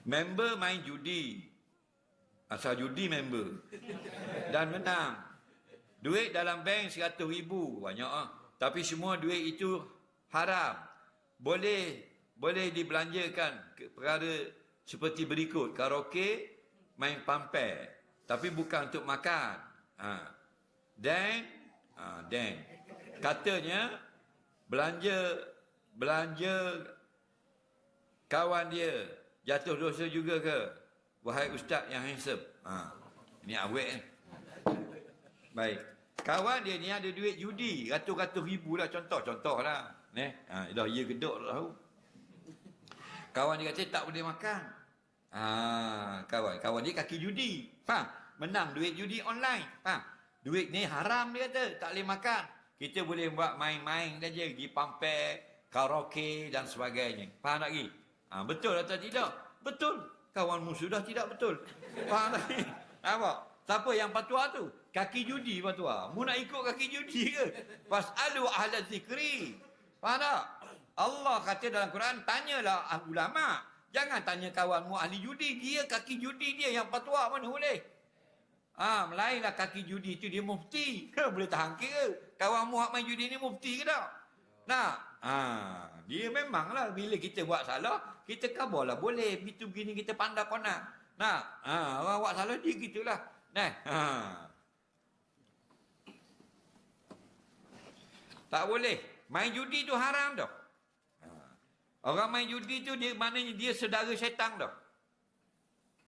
Member main judi. Asal judi member. Dan menang. Duit dalam bank 100,000. Banyak ah. Tapi semua duit itu haram. Boleh dibelanjakan ke perkara seperti berikut. Karaoke, main pampel. Tapi bukan untuk makan. Dan katanya belanja kawan dia jatuh dosa juga ke? Wahai ustaz yang handsome. Ini awet kan? Baik. Kawan dia ni ada duit judi. Ratus-ratus ribu lah. Contoh lah. Dah ia gedok tak tahu. Kawan dia kata tak boleh makan. Kawan dia kaki judi. Faham? Menang duit judi online. Faham? Duit ni haram dia kata. Tak boleh makan. Kita boleh buat main-main saja. Pergi pampel, karaoke dan sebagainya. Faham tak lagi? Betul atau tidak? Betul. Kawanmu sudah tidak betul. Faham lagi? Nampak? Siapa yang fatwa tu? Kaki judi fatwa. Mu nak ikut kaki judi ke? Fas'alu ahla zikri. Faham tak? Allah kata dalam Quran, tanyalah ulama. Jangan tanya kawanmu ahli judi. Dia kaki judi dia yang fatwa, mana boleh? Melainlah kaki judi itu dia mufti. Boleh tahan kira. Kawanmu hak main judi ni mufti ke tak? Dia memanglah bila kita buat salah, kita kabarlah boleh. Begitu begini kita pandai konak. Orang buat salah dia gitulah. Tak boleh. Main judi tu haram dah. Orang main judi tu dia maknanya dia saudara syaitan dah.